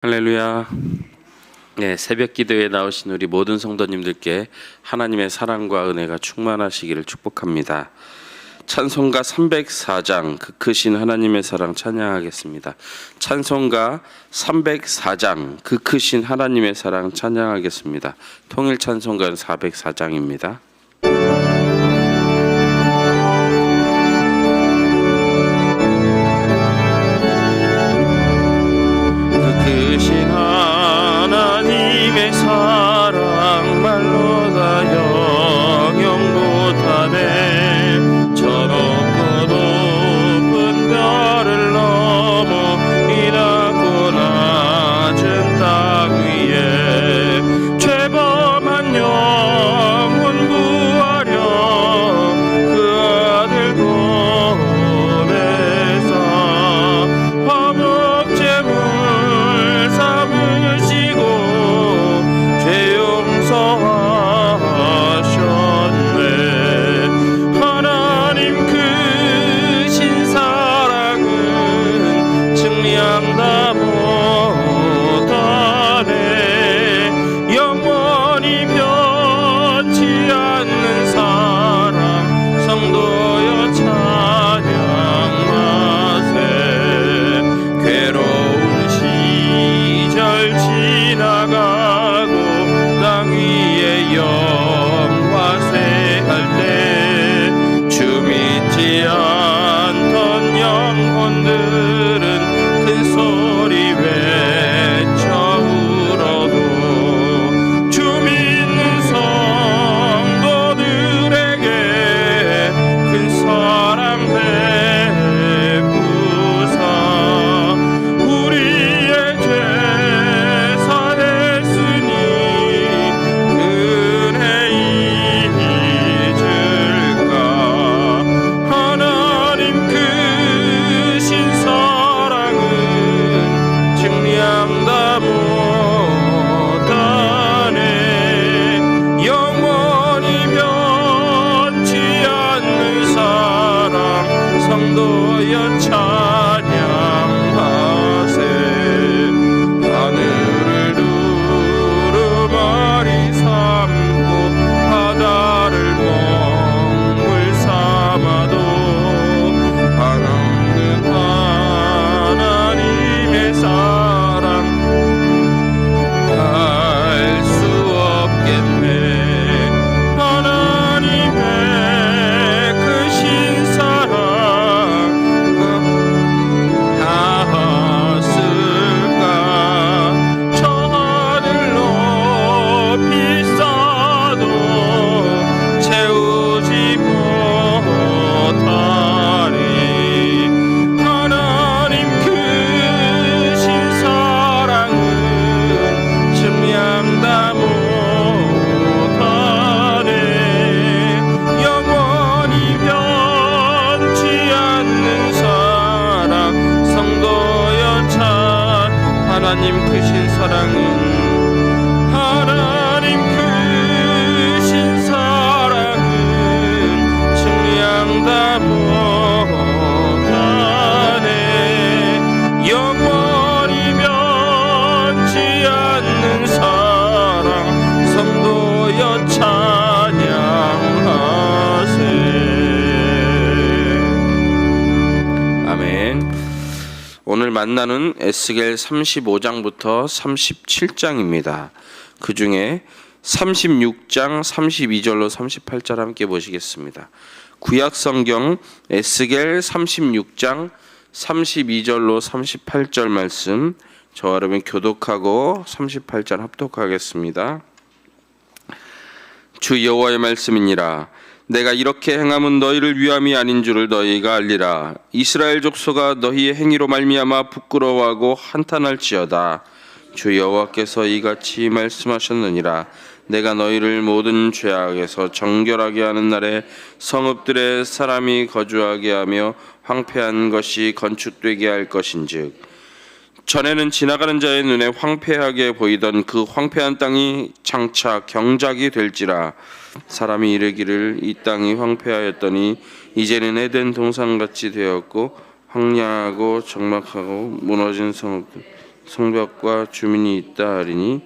할렐루야. 네, 새벽 기도에 나오신 우리 모든 성도님들께 하나님의 사랑과 은혜가 충만하시기를 축복합니다. 찬송가 304장 그 크신 하나님의 사랑 찬양하겠습니다. 찬송가 304장 그 크신 하나님의 사랑 찬양하겠습니다. 통일 찬송가는 404장입니다. 크신 하나님의 사랑 말로 다 영영 못하네. 저 높고 높은 별을 넘어 이 낮고 낮은 땅 위에 죄범한 영혼 구하려 그 아들 보내사 화목제물 삼으시고 죄 용서하셨네. 하나님 크신 사랑은 증량다 못하네. 영원히 변치 않는 사랑 성도여 찬양하세. 괴로운 시절 지나가고 땅 위에 영화쇠할 때 주 믿지 않던 영혼들은 큰 소리 외쳐 울어도 주 믿는 성도들에게 큰 사랑 베푸사 우리의 죄 사했으니 은혜 잊을까. 하나님 크신 사랑은 증량다 못하네. 영원히 변치 않는 사랑 성도여 찬양하세. 하늘을 두루마리 삼고 바다를 먹물 삼아도 한없는 하나님의 사랑 알 수 없겠네. 하나님의 크신 사랑 닿았을까. 저 하늘 높이 쌓아도 채우지 못하리. 하나님 크신 사랑은 증량다 못하네. 영원히 변치 않는 사랑 성도여 찬. 하나님 크신 사랑은 하나님 크신 사랑은 증량다 못하네. 영원히 변치 않는 사랑 성도여 찬양하세. 아멘. 오늘 만나는 에스겔 35장부터 37장입니다. 그 중에 36장 32절로 38절 함께 보시겠습니다. 구약성경 에스겔 36장 32절로 38절 말씀 저와 여러분 교독하고 38절 합독하겠습니다. 주 여호와의 말씀이니라. 내가 이렇게 행함은 너희를 위함이 아닌 줄을 너희가 알리라. 이스라엘 족속아 너희의 행위로 말미암아 부끄러워하고 한탄할지어다. 주 여호와께서 이같이 말씀하셨느니라. 내가 너희를 모든 죄악에서 정결하게 하는 날에 성읍들에 사람이 거주하게 하며 황폐한 것이 건축되게 할 것인즉 전에는 지나가는 자의 눈에 황폐하게 보이던 그 황폐한 땅이 장차 경작이 될지라. 사람이 이르기를 이 땅이 황폐하였더니 이제는 에덴 동산같이 되었고 황량하고 적막하고 무너진 성읍들 성벽과 주민이 있다 하리니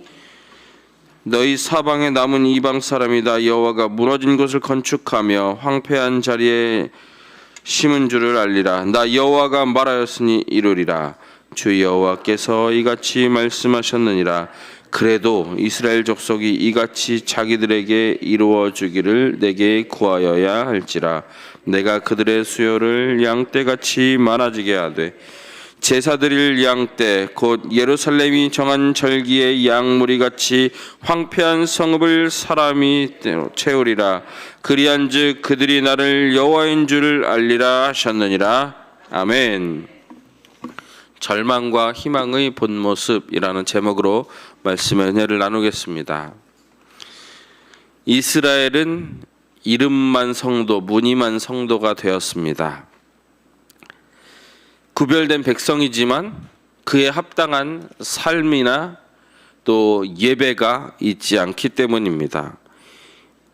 너희 사방에 남은 이방 사람이다. 여호와가 무너진 곳을 건축하며 황폐한 자리에 심은 줄을 알리라. 나 여호와가 말하였으니 이루리라. 주 여호와께서 이같이 말씀하셨느니라. 그래도 이스라엘 족속이 이같이 자기들에게 이루어 주기를 내게 구하여야 할지라. 내가 그들의 수요를 양떼같이 많아지게 하되 제사 드릴 양떼 곧 예루살렘이 정한 절기의 양무리같이 황폐한 성읍을 사람이 채우리라. 그리한즉 그들이 나를 여호와인 줄을 알리라 하셨느니라. 아멘. 절망과 희망의 본 모습이라는 제목으로 말씀의 은혜를 나누겠습니다. 이스라엘은 이름만 성도, 무늬만 성도가 되었습니다. 구별된 백성이지만 그에 합당한 삶이나 또 예배가 있지 않기 때문입니다.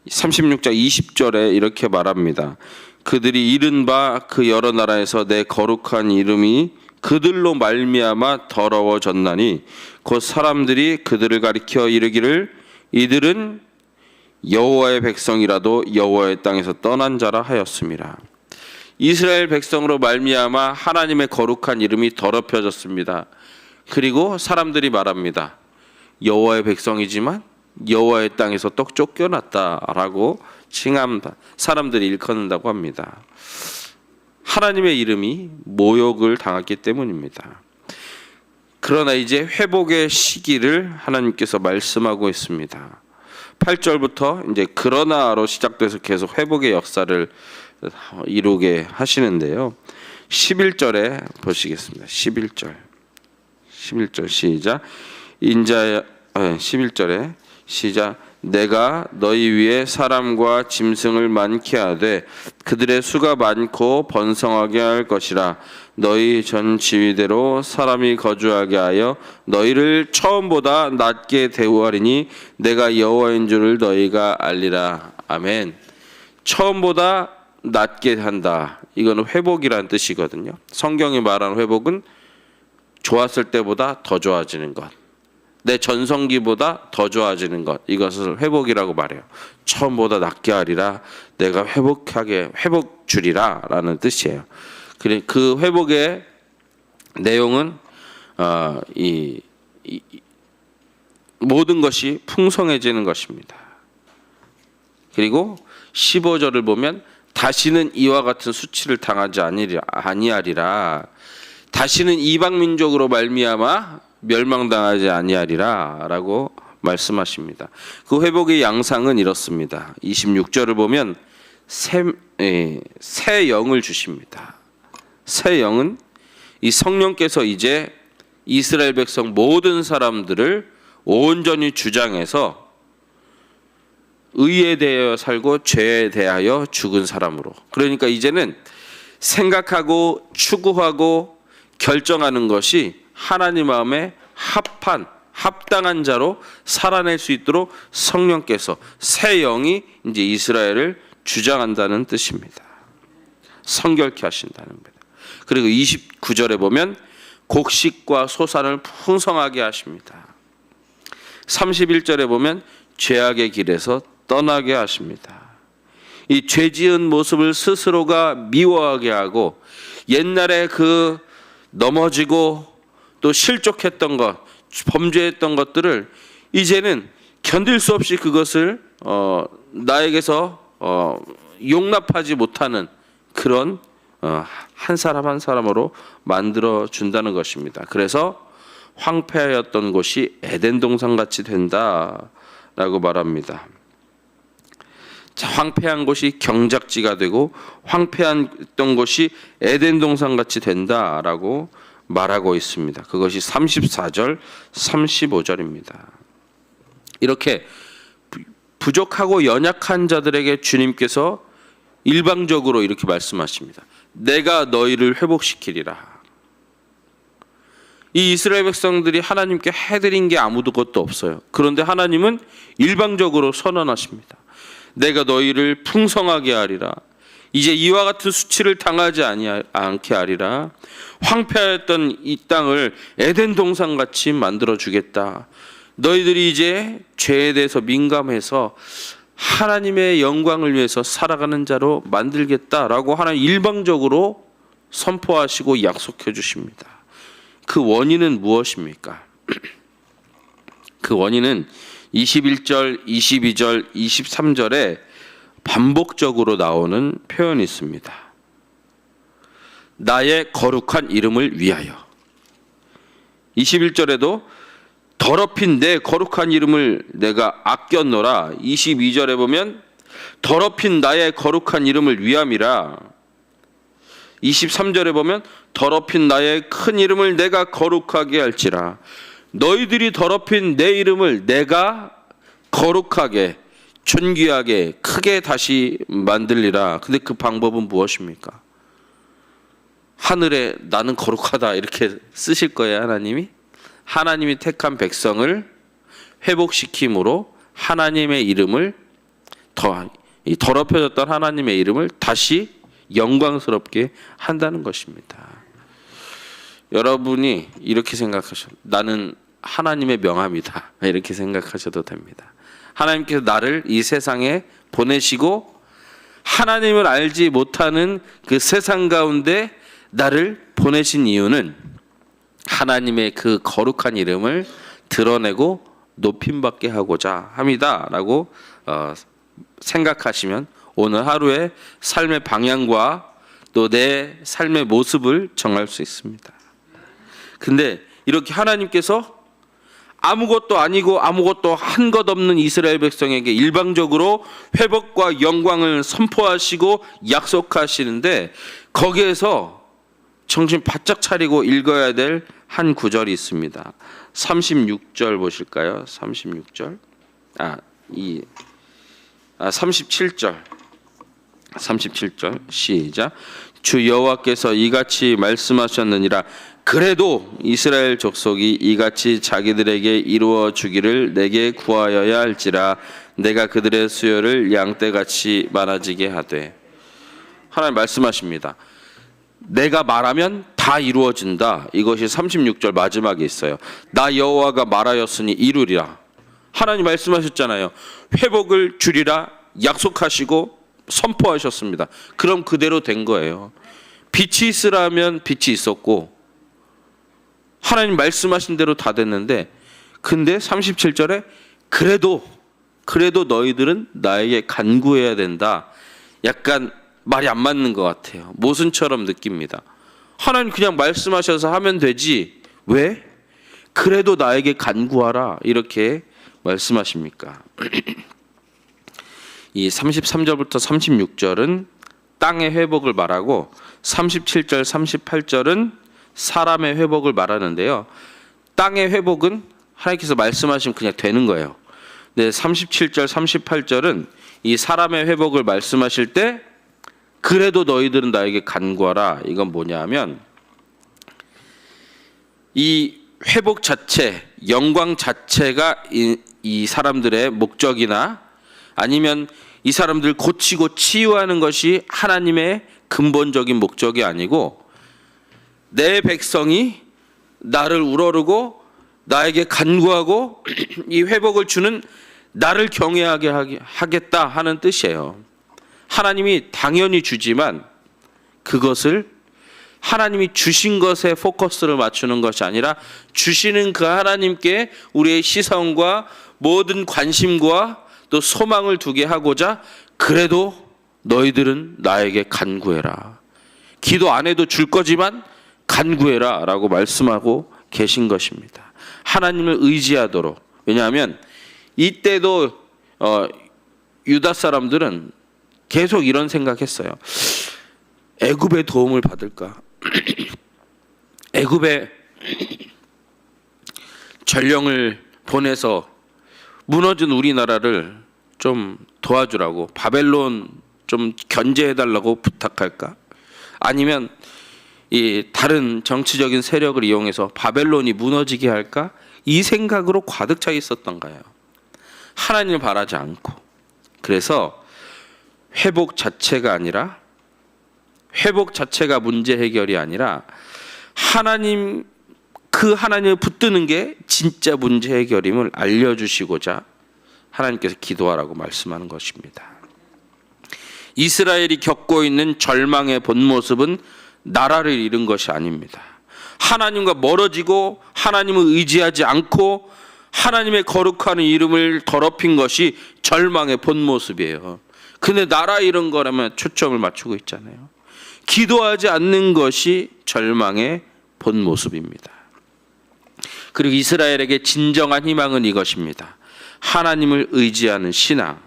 36장 20절에 이렇게 말합니다. 그들이 이른 바 그 여러 나라에서 내 거룩한 이름이 그들로 말미암아 더러워졌나니 곧 사람들이 그들을 가리켜 이르기를 이들은 여호와의 백성이라도 여호와의 땅에서 떠난 자라 하였습니다. 이스라엘 백성으로 말미암아 하나님의 거룩한 이름이 더럽혀졌습니다. 그리고 사람들이 말합니다. 여호와의 백성이지만 여호와의 땅에서 또 쫓겨났다라고 칭함다. 사람들이 일컫는다고 합니다. 하나님의 이름이 모욕을 당했기 때문입니다. 그러나 이제 회복의 시기를 하나님께서 말씀하고 있습니다. 8절부터 이제 그러나로 시작돼서 계속 회복의 역사를 이루게 하시는데요. 11절에 보시겠습니다. 11절 시작. 11절에 시작. 내가 너희 위에 사람과 짐승을 많게 하되 그들의 수가 많고 번성하게 할 것이라. 너희 전 지위대로 사람이 거주하게 하여 너희를 처음보다 낮게 대우하리니 내가 여호와인 줄을 너희가 알리라. 아멘. 처음보다 낮게 한다. 이거는 회복이라는 뜻이거든요. 성경이 말하는 회복은 좋았을 때보다 더 좋아지는 것, 내 전성기보다 더 좋아지는 것, 이것을 회복이라고 말해요. 처음보다 낫게 하리라. 내가 회복 주리라 라는 뜻이에요. 그 회복의 내용은 모든 것이 풍성해지는 것입니다. 그리고 15절을 보면 다시는 이와 같은 수치를 당하지 아니하리라. 다시는 이방 민족으로 말미암아 멸망당하지 아니하리라 라고 말씀하십니다. 그 회복의 양상은 이렇습니다. 26절을 보면 새 영을 주십니다. 새 영은 이 성령께서 이제 이스라엘 백성 모든 사람들을 온전히 주장해서 의에 대하여 살고 죄에 대하여 죽은 사람으로, 그러니까 이제는 생각하고 추구하고 결정하는 것이 하나님 마음에 합당한 자로 살아낼 수 있도록 성령께서, 새 영이 이제 이스라엘을 주장한다는 뜻입니다. 성결케 하신다는 겁니다. 그리고 29절에 보면 곡식과 소산을 풍성하게 하십니다. 31절에 보면 죄악의 길에서 떠나게 하십니다. 이 죄지은 모습을 스스로가 미워하게 하고 옛날에 그 넘어지고 또 실족했던 것, 범죄했던 것들을 이제는 견딜 수 없이 그것을 나에게서 용납하지 못하는 그런 한 사람 한 사람으로 만들어 준다는 것입니다. 그래서 황폐하였던 곳이 에덴 동산같이 된다라고 말합니다. 자, 황폐한 곳이 경작지가 되고 황폐했던 곳이 에덴 동산같이 된다라고 말하고 있습니다. 그것이 34절, 35절입니다. 이렇게 부족하고 연약한 자들에게 주님께서 일방적으로 이렇게 말씀하십니다. 내가 너희를 회복시키리라. 이 이스라엘 백성들이 하나님께 해드린 게 아무것도 없어요. 그런데 하나님은 일방적으로 선언하십니다. 내가 너희를 풍성하게 하리라. 이제 이와 같은 수치를 당하지 않게 하리라. 황폐하였던 이 땅을 에덴 동산같이 만들어 주겠다. 너희들이 이제 죄에 대해서 민감해서 하나님의 영광을 위해서 살아가는 자로 만들겠다라고 하나님 일방적으로 선포하시고 약속해 주십니다. 그 원인은 무엇입니까? 그 원인은 21절, 22절, 23절에 반복적으로 나오는 표현이 있습니다. 나의 거룩한 이름을 위하여. 21절에도 더럽힌 내 거룩한 이름을 내가 아꼈노라. 22절에 보면 더럽힌 나의 거룩한 이름을 위함이라. 23절에 보면 더럽힌 나의 큰 이름을 내가 거룩하게 할지라. 너희들이 더럽힌 내 이름을 내가 거룩하게 존귀하게 크게 다시 만들리라. 근데 그 방법은 무엇입니까? 하늘에 나는 거룩하다 이렇게 쓰실 거예요, 하나님이? 하나님이 택한 백성을 회복시킴으로 하나님의 이름을 더럽혀졌던 하나님의 이름을 다시 영광스럽게 한다는 것입니다. 여러분이 이렇게 나는 하나님의 명함이다 이렇게 생각하셔도 됩니다. 하나님께서 나를 이 세상에 보내시고 하나님을 알지 못하는 그 세상 가운데 나를 보내신 이유는 하나님의 그 거룩한 이름을 드러내고 높임받게 하고자 합니다라고 생각하시면 오늘 하루의 삶의 방향과 또 내 삶의 모습을 정할 수 있습니다. 근데 이렇게 하나님께서 아무것도 아니고 아무것도 한 것 없는 이스라엘 백성에게 일방적으로 회복과 영광을 선포하시고 약속하시는데 거기에서 정신 바짝 차리고 읽어야 될 한 구절이 있습니다. 36절 보실까요? 36절. 37절. 37절 시작. 주 여호와께서 이같이 말씀하셨느니라. 그래도 이스라엘 족속이 이같이 자기들에게 이루어 주기를 내게 구하여야 할지라. 내가 그들의 수요를 양떼같이 많아지게 하되. 하나님 말씀하십니다. 내가 말하면 다 이루어진다. 이것이 36절 마지막에 있어요. 나 여호와가 말하였으니 이루리라. 하나님 말씀하셨잖아요. 회복을 주리라 약속하시고 선포하셨습니다. 그럼 그대로 된 거예요. 빛이 있으라면 빛이 있었고 하나님 말씀하신 대로 다 됐는데 근데 37절에 그래도 너희들은 나에게 간구해야 된다. 약간 말이 안 맞는 것 같아요. 모순처럼 느낍니다. 하나님 그냥 말씀하셔서 하면 되지 왜? 그래도 나에게 간구하라 이렇게 말씀하십니까? 이 33절부터 36절은 땅의 회복을 말하고 37절, 38절은 사람의 회복을 말하는데요. 땅의 회복은 하나님께서 말씀하시면 그냥 되는 거예요. 근데 37절, 38절은 이 사람의 회복을 말씀하실 때 그래도 너희들은 나에게 간구하라. 이건 뭐냐 하면 이 회복 자체, 영광 자체가 이 사람들의 목적이나 아니면 이 사람들 고치고 치유하는 것이 하나님의 근본적인 목적이 아니고 내 백성이 나를 우러르고 나에게 간구하고 이 회복을 주는 나를 경외하게 하겠다 하는 뜻이에요. 하나님이 당연히 주지만 그것을 하나님이 주신 것에 포커스를 맞추는 것이 아니라 주시는 그 하나님께 우리의 시선과 모든 관심과 또 소망을 두게 하고자 그래도 너희들은 나에게 간구해라. 기도 안 해도 줄 거지만 간구해라 라고 말씀하고 계신 것입니다. 하나님을 의지하도록. 왜냐하면 이때도 유다 사람들은 계속 이런 생각했어요. 애굽의 도움을 받을까? 애굽에 전령을 보내서 무너진 우리나라를 좀 도와주라고 바벨론 좀 견제해달라고 부탁할까? 아니면 이 다른 정치적인 세력을 이용해서 바벨론이 무너지게 할까? 이 생각으로 가득 차 있었던 거예요. 하나님을 바라지 않고. 그래서 회복 자체가 아니라 회복 자체가 문제 해결이 아니라 하나님, 그 하나님을 붙드는 게 진짜 문제 해결임을 알려주시고자 하나님께서 기도하라고 말씀하는 것입니다. 이스라엘이 겪고 있는 절망의 본 모습은 나라를 잃은 것이 아닙니다. 하나님과 멀어지고 하나님을 의지하지 않고 하나님의 거룩한 이름을 더럽힌 것이 절망의 본 모습이에요. 근데 나라 잃은 거라면 초점을 맞추고 있잖아요. 기도하지 않는 것이 절망의 본 모습입니다. 그리고 이스라엘에게 진정한 희망은 이것입니다. 하나님을 의지하는 신앙,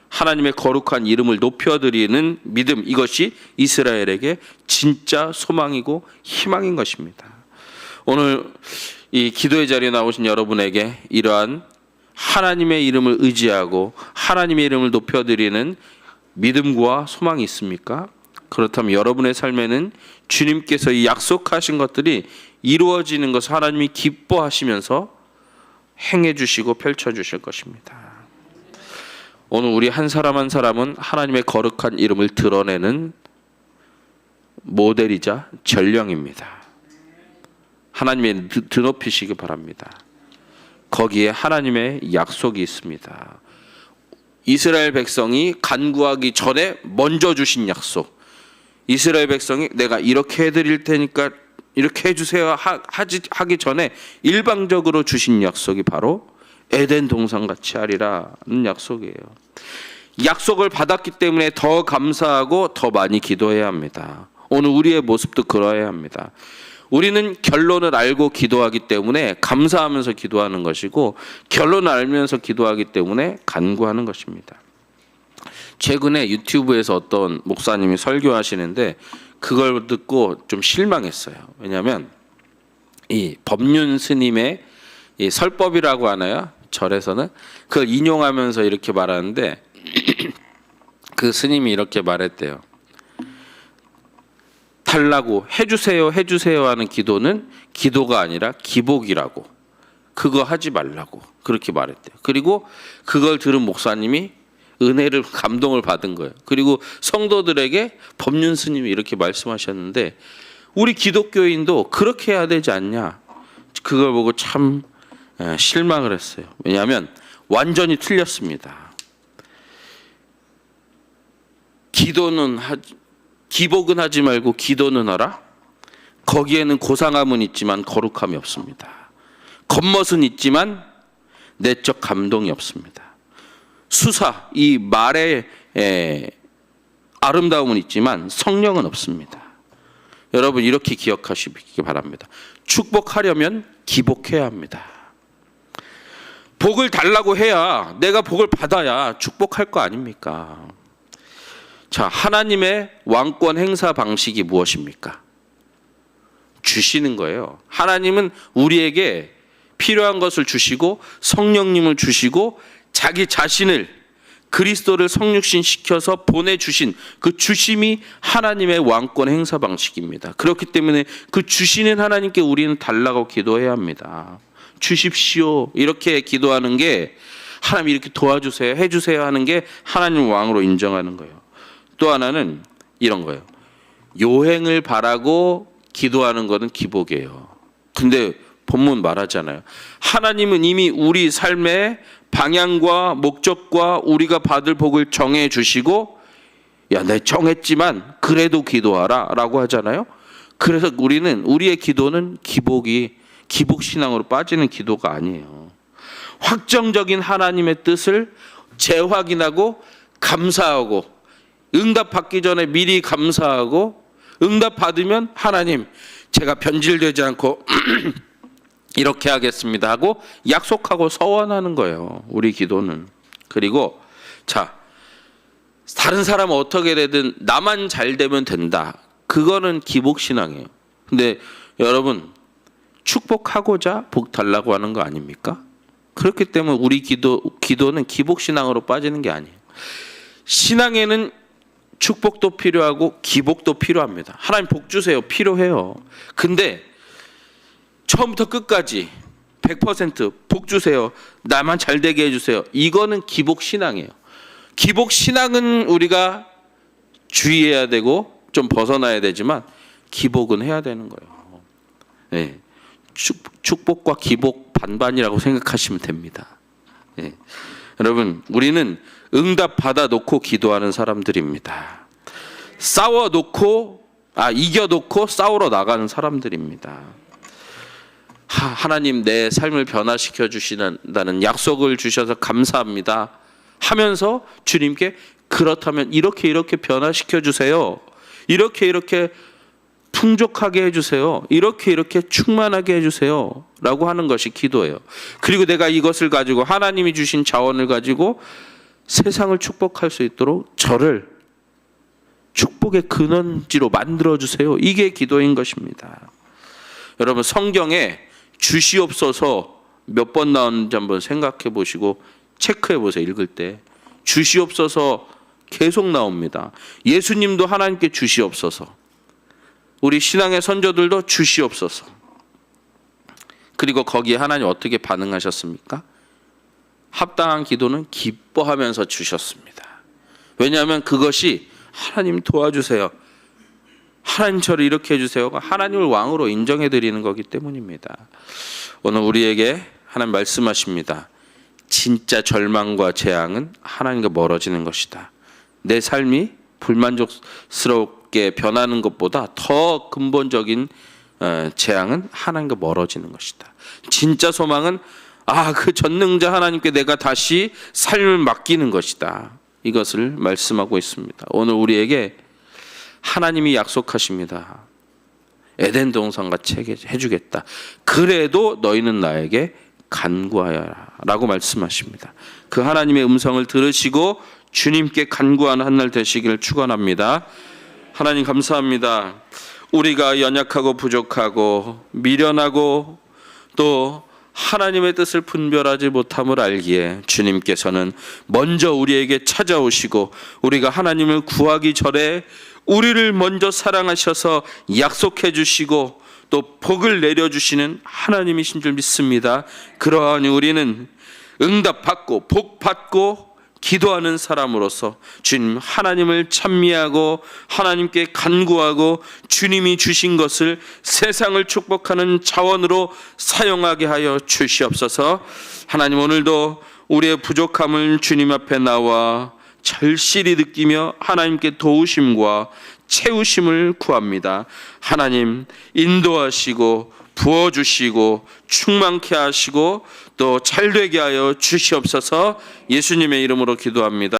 하나님의 거룩한 이름을 높여드리는 믿음, 이것이 이스라엘에게 진짜 소망이고 희망인 것입니다. 오늘 이 기도의 자리에 나오신 여러분에게 이러한 하나님의 이름을 의지하고 하나님의 이름을 높여드리는 믿음과 소망이 있습니까? 그렇다면 여러분의 삶에는 주님께서 이 약속하신 것들이 이루어지는 것을 하나님이 기뻐하시면서 행해 주시고 펼쳐 주실 것입니다. 오늘 우리 한 사람 한 사람은 하나님의 거룩한 이름을 드러내는 모델이자 전령입니다. 하나님의 드높이시기 바랍니다. 거기에 하나님의 약속이 있습니다. 이스라엘 백성이 간구하기 전에 먼저 주신 약속. 이스라엘 백성이 내가 이렇게 해드릴 테니까 이렇게 해주세요 하기 전에 일방적으로 주신 약속이 바로 에덴 동산같이 하리라는 약속이에요. 약속을 받았기 때문에 더 감사하고 더 많이 기도해야 합니다. 오늘 우리의 모습도 그러해야 합니다. 우리는 결론을 알고 기도하기 때문에 감사하면서 기도하는 것이고, 결론을 알면서 기도하기 때문에 간구하는 것입니다. 최근에 유튜브에서 어떤 목사님이 설교하시는데 그걸 듣고 좀 실망했어요. 왜냐하면 이 법륜 스님의 이 설법이라고 하나요? 절에서는 그걸 인용하면서 이렇게 말하는데 그 스님이 이렇게 말했대요. 달라고 해주세요 해주세요 하는 기도는 기도가 아니라 기복이라고, 그거 하지 말라고 그렇게 말했대요. 그리고 그걸 들은 목사님이 은혜를, 감동을 받은 거예요. 그리고 성도들에게 법륜 스님이 이렇게 말씀하셨는데 우리 기독교인도 그렇게 해야 되지 않냐, 그걸 보고 참 실망을 했어요. 왜냐하면 완전히 틀렸습니다. 기복은 하지 말고 기도는 하라. 거기에는 고상함은 있지만 거룩함이 없습니다. 겉멋은 있지만 내적 감동이 없습니다. 수사, 이 말의 아름다움은 있지만 성령은 없습니다. 여러분 이렇게 기억하시기 바랍니다. 축복하려면 기복해야 합니다. 복을 달라고 해야, 내가 복을 받아야 축복할 거 아닙니까? 자, 하나님의 왕권 행사 방식이 무엇입니까? 주시는 거예요. 하나님은 우리에게 필요한 것을 주시고 성령님을 주시고 자기 자신을, 그리스도를 성육신시켜서 보내주신 그 주심이 하나님의 왕권 행사 방식입니다. 그렇기 때문에 그 주시는 하나님께 우리는 달라고 기도해야 합니다. 주십시오 이렇게 기도하는 게, 하나님 이렇게 도와주세요 해주세요 하는 게 하나님 왕으로 인정하는 거예요. 또 하나는 이런 거예요. 요행을 바라고 기도하는 것은 기복이에요. 근데 본문 말하잖아요. 하나님은 이미 우리 삶의 방향과 목적과 우리가 받을 복을 정해 주시고, 야, 내 정했지만 그래도 기도하라 라고 하잖아요. 그래서 우리의 기도는 기복신앙으로 빠지는 기도가 아니에요. 확정적인 하나님의 뜻을 재확인하고 감사하고, 응답 받기 전에 미리 감사하고, 응답 받으면 하나님 제가 변질되지 않고 이렇게 하겠습니다 하고 약속하고 서원하는 거예요, 우리 기도는. 그리고 자, 다른 사람은 어떻게 되든 나만 잘 되면 된다, 그거는 기복신앙이에요. 근데 여러분 축복하고자 복 달라고 하는 거 아닙니까? 그렇기 때문에 우리 기도는 기복신앙으로 빠지는 게 아니에요. 신앙에는 축복도 필요하고 기복도 필요합니다. 하나님 복 주세요, 필요해요. 근데 처음부터 끝까지 100% 복 주세요, 나만 잘 되게 해주세요, 이거는 기복신앙이에요. 기복신앙은 우리가 주의해야 되고 좀 벗어나야 되지만 기복은 해야 되는 거예요. 예. 축복과 기복 반반이라고 생각하시면 됩니다. 예. 여러분, 우리는 응답 받아놓고 기도하는 사람들입니다. 이겨놓고 싸우러 나가는 사람들입니다. 하나님 내 삶을 변화시켜 주신다는 약속을 주셔서 감사합니다 하면서 주님께 그렇다면 이렇게 변화시켜 주세요. 이렇게 풍족하게 해주세요. 이렇게 충만하게 해주세요. 라고 하는 것이 기도예요. 그리고 내가 이것을 가지고 하나님이 주신 자원을 가지고 세상을 축복할 수 있도록 저를 축복의 근원지로 만들어주세요. 이게 기도인 것입니다. 여러분, 성경에 주시옵소서 몇 번 나오는지 한번 생각해 보시고 체크해 보세요. 읽을 때 주시옵소서 계속 나옵니다. 예수님도 하나님께 주시옵소서, 우리 신앙의 선조들도 주시옵소서. 그리고 거기에 하나님 어떻게 반응하셨습니까? 합당한 기도는 기뻐하면서 주셨습니다. 왜냐하면 그것이 하나님 도와주세요, 하나님 저를 이렇게 해주세요가 하나님을 왕으로 인정해 드리는 거기 때문입니다. 오늘 우리에게 하나님 말씀하십니다. 진짜 절망과 재앙은 하나님과 멀어지는 것이다. 내 삶이 불만족스럽게 변하는 것보다 더 근본적인 재앙은 하나님과 멀어지는 것이다. 진짜 소망은 그 전능자 하나님께 내가 다시 삶을 맡기는 것이다. 이것을 말씀하고 있습니다. 오늘 우리에게 하나님이 약속하십니다. 에덴 동산같이 해주겠다. 그래도 너희는 나에게 간구하여라 라고 말씀하십니다. 그 하나님의 음성을 들으시고 주님께 간구하는 한 날 되시기를 축원합니다. 하나님 감사합니다. 우리가 연약하고 부족하고 미련하고 또 하나님의 뜻을 분별하지 못함을 알기에 주님께서는 먼저 우리에게 찾아오시고 우리가 하나님을 구하기 전에 우리를 먼저 사랑하셔서 약속해 주시고 또 복을 내려주시는 하나님이신 줄 믿습니다. 그러하니 우리는 응답받고 복받고 기도하는 사람으로서 주님 하나님을 찬미하고 하나님께 간구하고 주님이 주신 것을 세상을 축복하는 자원으로 사용하게 하여 주시옵소서. 하나님, 오늘도 우리의 부족함을 주님 앞에 나와 절실히 느끼며 하나님께 도우심과 채우심을 구합니다. 하나님 인도하시고 부어주시고 충만케 하시고 또 잘되게 하여 주시옵소서. 예수님의 이름으로 기도합니다.